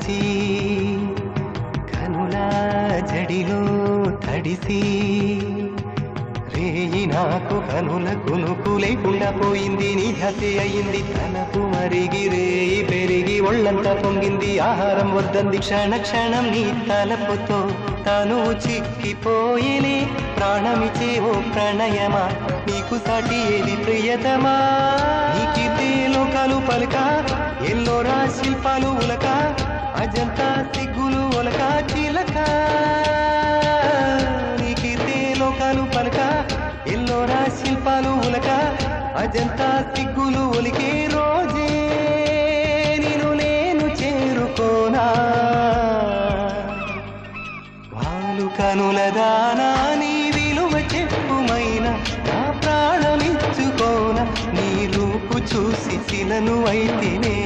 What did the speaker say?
కలిసి కనుల జడిలో తడిసి రేయి నాకు కనుల కొనుకు లేకుండా పోయింది నీ ధ్యాసే అయింది తలపు మరిగి రేయి పెరిగి ఒళ్ళంతా పొంగింది ఆహారం వద్దంది క్షణ క్షణం నీ తలపుతో తను చిక్కిపోయేనే ప్రాణమిచే ఓ ప్రణయమా నీకు సాటి ఏది ప్రియతమా నీకిదే లోకాలు పలక ఎల్లోరా శిల్పాలు ఉలక అజంతా సిగ్గులు ఒలక చిలక నీకిదే లోకాలు పలక ఎల్లోరా శిల్పాలు ఉలక అజంతా సిగ్గులు ఒలికే రోజే నిన్ను నేను చేరుకోనా వాలు కనుల దానా నీ విలువ చెప్పుమైనా నా ప్రాణమిచ్చుకోనా నీ రూపు చూసి శిలను అయితేనే